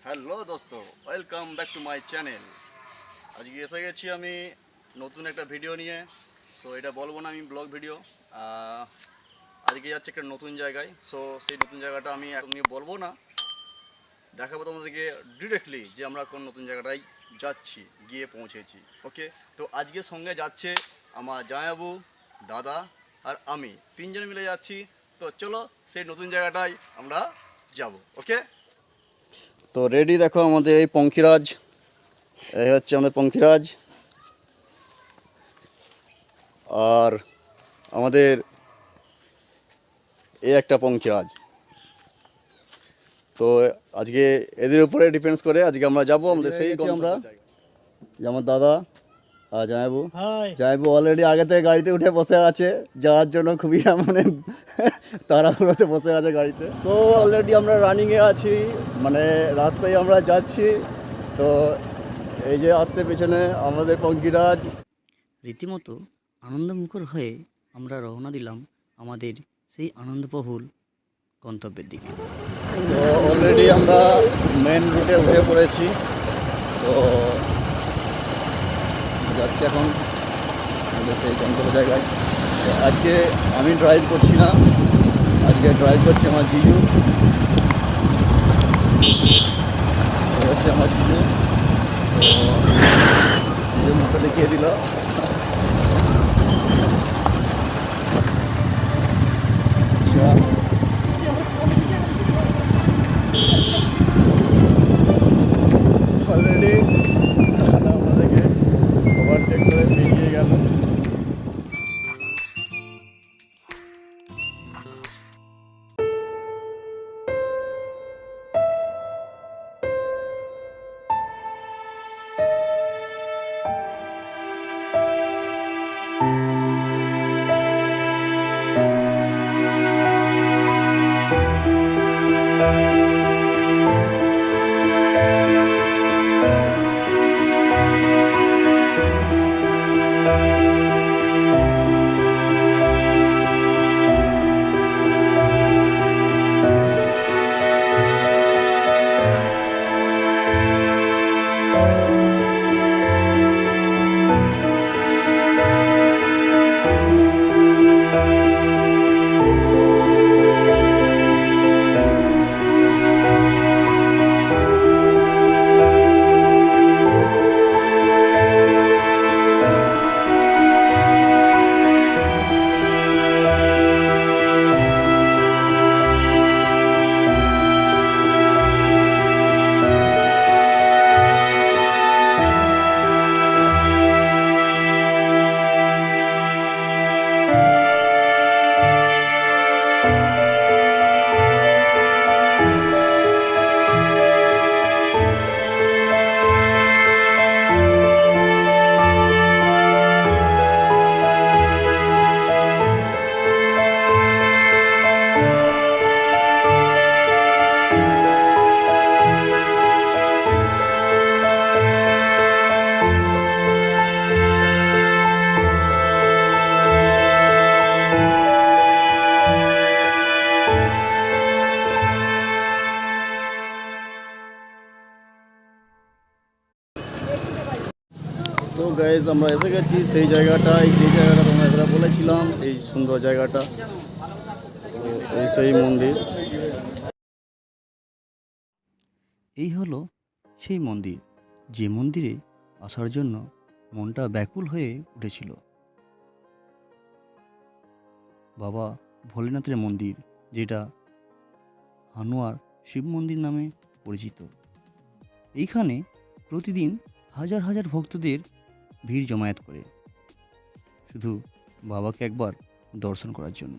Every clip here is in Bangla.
হ্যালো দোস্ত, welcome back to my channel. আজকে এসে গেছি আমি নতুন একটা ভিডিও নিয়ে। সো এটা বলবো না আমি ব্লগ ভিডিও, আজকে যাচ্ছে একটা নতুন জায়গায়। সো সেই নতুন জায়গাটা আমি এখন বলবো না, দেখাবো তোমাদেরকে ডিরেক্টলি যে আমরা কোন নতুন জায়গাটায় যাচ্ছি, গিয়ে পৌঁছেছি। ওকে, তো আজকে সঙ্গে যাচ্ছে আমার জামাইবাবু, দাদা আর আমি, তিনজনে মিলে যাচ্ছি। তো চলো সেই নতুন জায়গাটায় আমরা যাব। ওকে, তো রেডি দেখো আমাদের এই পঙ্খিরাজ, এই হচ্ছে আমাদের পঙ্খিরাজ, আর আমাদের এই একটা পঙ্খিরাজ। তো আজকে এদের উপরে ডিপেন্ডস করে আজকে আমরা যাব আমাদের সেই আমরা, যেমন দাদা আর জামাইবাবু অলরেডি আগে থেকে গাড়িতে উঠে বসে আছে, যাওয়ার জন্য খুবই মানে তাড়াহুড়োতে বসে আছে গাড়িতে। সো অলরেডি আমরা রানিংয়ে আছি, মানে রাস্তায় আমরা যাচ্ছি। তো এই যে আসছে পেছনে আমাদের পঙ্খিরাজ। রীতিমতো আনন্দমুখর হয়ে আমরা রওনা দিলাম আমাদের সেই আনন্দবহুল গন্তব্যের দিকে। তো অলরেডি আমরা মেন রুটে উঠে পড়েছি। তো যাচ্ছি এখন আমাদের সেই গন্তব্য জায়গায়। তো আজকে আমি ড্রাইভ করছি না, আজকে ড্রাইভ করছে আমার জিজু। হচ্ছে আমার জিজু, তো জিজু মুখে দেখিয়ে দিল। অলরেডি দাদা আমাদেরকে ওভারটেক করে বেরিয়ে গেল। তো গাইজ আমরা এসে গেছি সেই জায়গাটায়, যে জায়গাটা তোমরা বলেছিলাম, এই সুন্দর জায়গাটা। এই সেই মন্দির, এই হলো সেই মন্দির, যে মন্দিরে আসার জন্য মনটা ব্যাকুল হয়ে উঠেছিল। বাবা ভোলেনাথের মন্দির, যেটা হানুয়ার শিব মন্দির নামে পরিচিত। এইখানে প্রতিদিন হাজার হাজার ভক্তদের ভিড় জমায়েত করে, শুধু বাবাকে একবার দর্শন করার জন্য।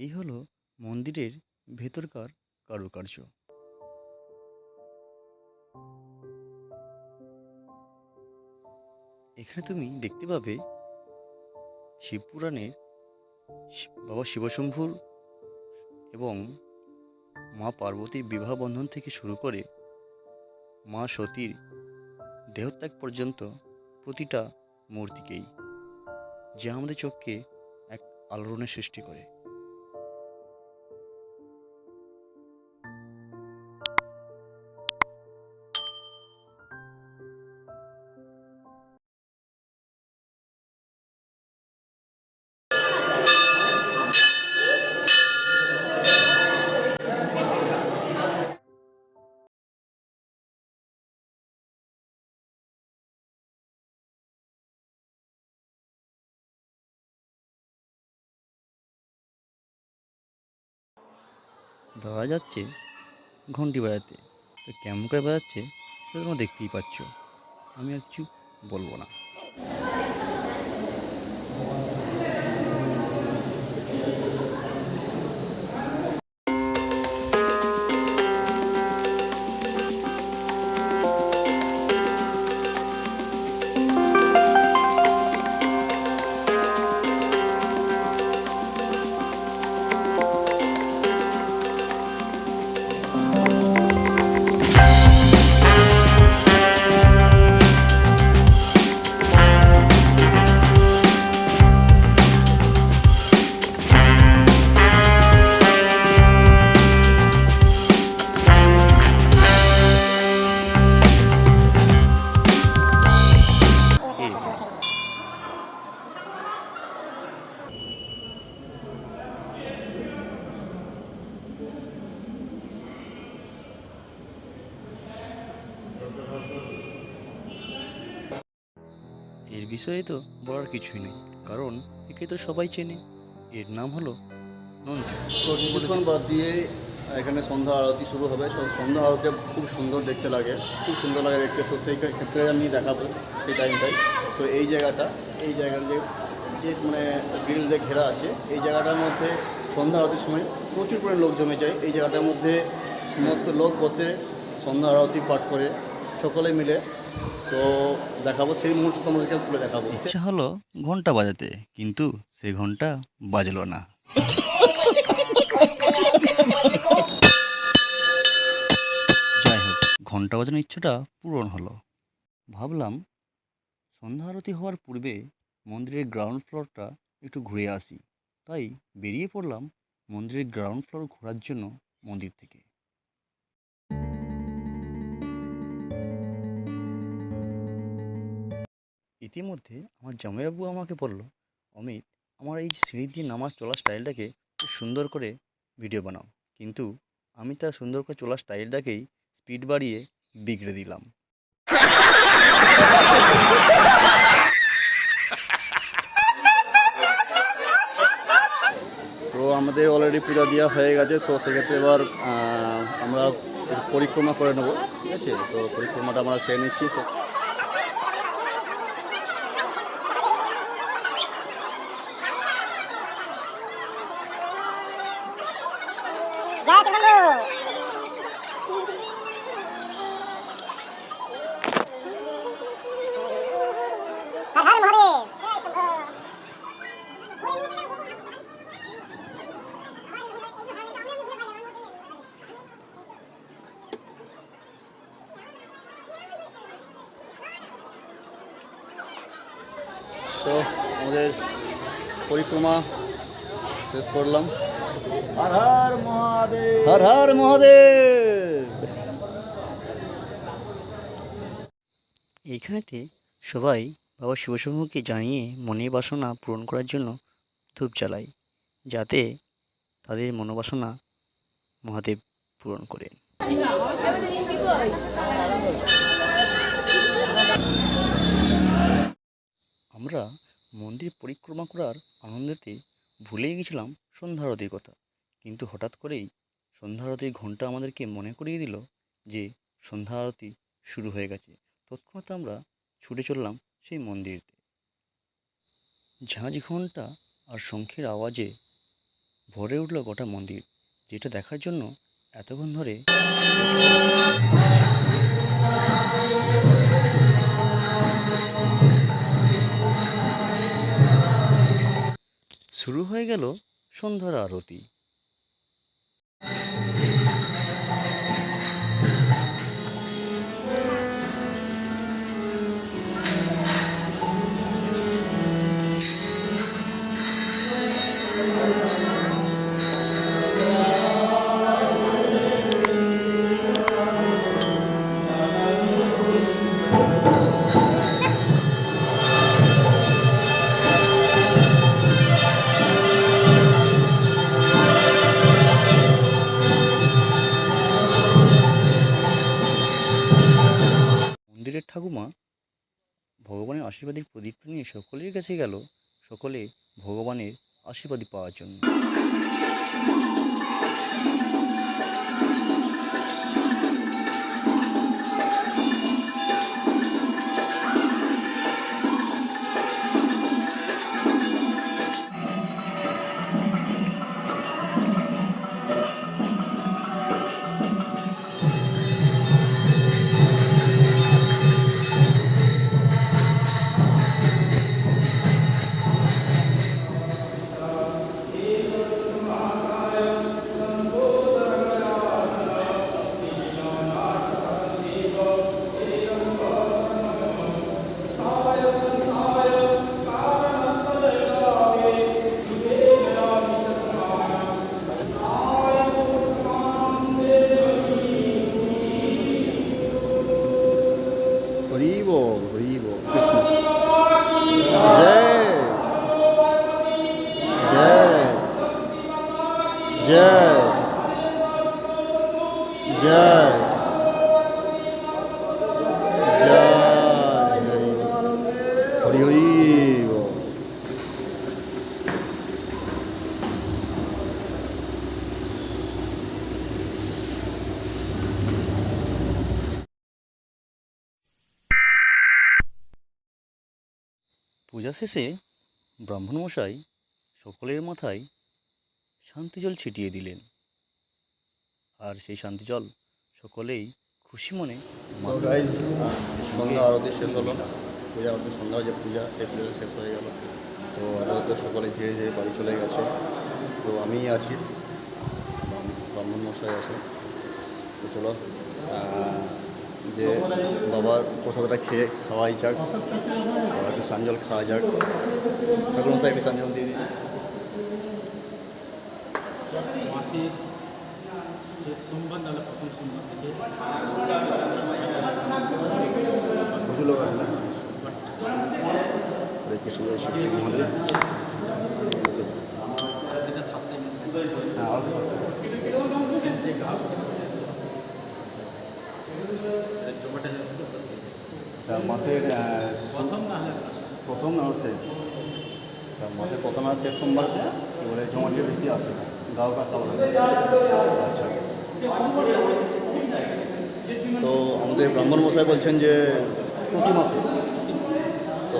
এই হলো মন্দিরের ভেতরকার কারুকার্য। এখানে তুমি দেখতে পাবে শিবপুরাণের বাবা শিবশম্ভুর এবং মা পার্বতীর বিবাহ বন্ধন থেকে শুরু করে মা সতীর দেহত্যাগ পর্যন্ত প্রতিটা মূর্তিকেই, যা আমাদের চোখকে এক আলোড়নের সৃষ্টি করে। দেখা যাচ্ছে ঘন্টি বাজাতে, তো কেমন করে বাজাচ্ছে সেটা তোমরা দেখতেই পাচ্ছ। আমি আর কিছু বলবো না। এর বিষয়ে তো বলার কিছুই নেই, কারণ একে তো সবাই চেনে। এর নাম হলো নন্দী। তো কিছুক্ষণ বাদ দিয়ে এখানে সন্ধ্যা আরতি শুরু হবে। সন্ধ্যা আরতি খুব সুন্দর দেখতে লাগে, খুব সুন্দর লাগে দেখতে। সো সেই ক্ষেত্রে আমি দেখাবো সেই টাইমটাই। সো এই জায়গাটা, এই জায়গার যে যে মানে গ্রিল দিয়ে ঘেরা আছে, এই জায়গাটার মধ্যে সন্ধ্যা আরতির সময় প্রচুর পরিমাণে লোক জমে যায়। এই জায়গাটার মধ্যে সমস্ত লোক বসে সন্ধ্যা আরতি পাঠ করে সকলে মিলে। সো দেখাবো সেই মুহূর্তে, তোমাদেরকে তুলে দেখাবো। ইচ্ছা হলো ঘন্টা বাজাতে, কিন্তু সে ঘন্টা বাজলো না। যাই হোক, ঘন্টা বাজানোর ইচ্ছাটা পূরণ হলো। ভাবলাম সন্ধ্যা আরতি হওয়ার পূর্বে মন্দিরের গ্রাউন্ড ফ্লোরটা একটু ঘুরে আসি। তাই বেরিয়ে পড়লাম মন্দিরের গ্রাউন্ড ফ্লোর ঘোরার জন্য মন্দির থেকে। ইতিমধ্যে আমার জামাইবাবু আমাকে বলল, অমিত, আমার এই সিঁড়ি দিয়ে নামাজ চলার স্টাইলটাকে খুব সুন্দর করে ভিডিও বানাও। কিন্তু আমি তার সুন্দর করে চলার স্টাইলটাকেই স্পিড বাড়িয়ে বিগড়ে দিলাম। তো আমাদের অলরেডি পূজা দেওয়া হয়ে গেছে। সো সেক্ষেত্রে এবার আমরা একটু পরিক্রমা করে নেবো, ঠিক আছে? তো পরিক্রমাটা আমরা সেরে নিচ্ছি। তো আমাদের পরিক্রমা শেষ করলাম। হর হর মহাদেব, হর হর মহাদেব। এইখানেতে সবাই বাবা শিবশম্ভুকে জানিয়ে মনের বাসনা পূরণ করার জন্য ধূপ জ্বালায়, যাতে তাদের মনোবাসনা মহাদেব পূরণ করেন। আমরা মন্দির পরিক্রমা করার আনন্দেতে ভুলেই গেছিলাম সন্ধ্যা আরতির কথা। কিন্তু হঠাৎ করেই সন্ধ্যা আরতির ঘন্টা আমাদেরকে মনে করিয়ে দিল যে সন্ধ্যা আরতি শুরু হয়ে গেছে। তৎক্ষণাৎ আমরা ছুটে চললাম সেই মন্দিরতে। ঝাঁঝ ঘন্টা আর শঙ্খের আওয়াজে ভরে উঠল গোটা মন্দির, যেটা দেখার জন্য এতক্ষণ ধরে শুরু হয়ে গেল সন্ধ্যার আরতি। মন্দিরের ঠাকুমা ভগবানের আশীর্বাদের প্রদীপটা নিয়ে সকলের কাছে গেল, সকলে ভগবানের আশীর্বাদ পাওয়ার জন্য। হরি বল কৃষ্ণ জয় জয় জয় জয় জয় হরি হরি বল। পূজা শেষে ব্রাহ্মণমশাই সকলের মাথায় শান্তি জল ছিটিয়ে দিলেন, আর সেই শান্তি জল সকলেই খুশি মনে So guys, সন্ধ্যা আরতি শেষ হলো, পূজা আরতি সন্ধ্যা যে পূজা সেই পূজা শেষ হয়ে গেল। তো আপাতত সকলে ধীরে ধীরে বাড়ি চলে গেছে। তো আমি আছি, ব্রাহ্মণ মশাই আছে। তো চলো যে বাবার প্রসাদটা খেয়ে খাওয়াই যাক, একটু চাঞ্জল খাওয়া যাক। ঠাকুর মশাই একটু চাঞ্জল দিয়ে দিই। মাসের শেষ সোমবার নাহলে প্রথম সোমবার থেকে প্রচুর লোক আছে না? হরে কৃষ্ণ জয় শ্রী কৃষ্ণ মহাদেব। যেটা সাতটায় হ্যাঁ, আর যে গ্রাহক ছিল সে জমাটা মাসের প্রথম না হলে প্রথম আর শেষ, মাসের প্রথম আর শেষ সোমবারতে এবারে জমাটি বেশি আসে, গাঁও কাজ আলাদা। আচ্ছা, তো আমাদের ব্রাহ্মণ মশাই বলছেন যে প্রতি মাসে, তো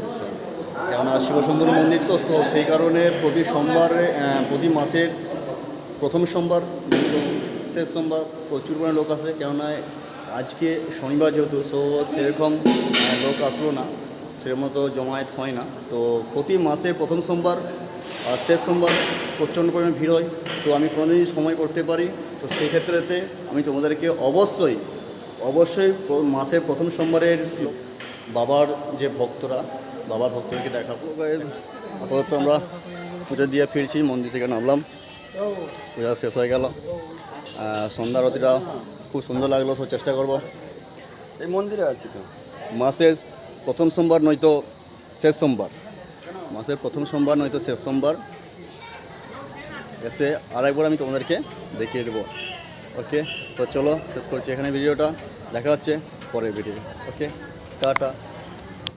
আচ্ছা, কেননা শিবশম্ভুর মন্দির তো তো সেই কারণে প্রতি সোমবারে প্রতি মাসের প্রথম সোমবার কিন্তু শেষ সোমবার প্রচুর পরিমাণে লোক আসে। কেননা আজকে শনিবার যেহেতু, সো সেরকম লোক আসলো না, সেরকম মতো জমায়েত হয় না। তো প্রতি মাসের প্রথম সোমবার আর শেষ সোমবার প্রচণ্ড পরিমাণে ভিড় হয়। তো আমি কোনোদিন সময় করতে পারি, তো সেই ক্ষেত্রেতে আমি তোমাদেরকে অবশ্যই মাসের প্রথম সোমবারের বাবার যে ভক্তরা, বাবার ভক্তদেরকে দেখাবো। আপাতত আমরা পুজো দিয়ে ফিরছি, মন্দির থেকে নামলাম, পূজা শেষ হয়ে গেল। সন্ধ্যা আরতিটা খুব সুন্দর লাগলো, সব চেষ্টা করব। এই মন্দিরে আছি তো। মাসের প্রথম সোমবার নয়তো শেষ সোমবার, মাসের প্রথম সোমবার নয়তো শেষ সোমবার এসে আরেকবার আমি তোমাদেরকে দেখিয়ে দেবো। ওকে, তো চলো শেষ করছি এখানে ভিডিওটা, দেখা হচ্ছে পরের ভিডিও। ওকে, টাটা।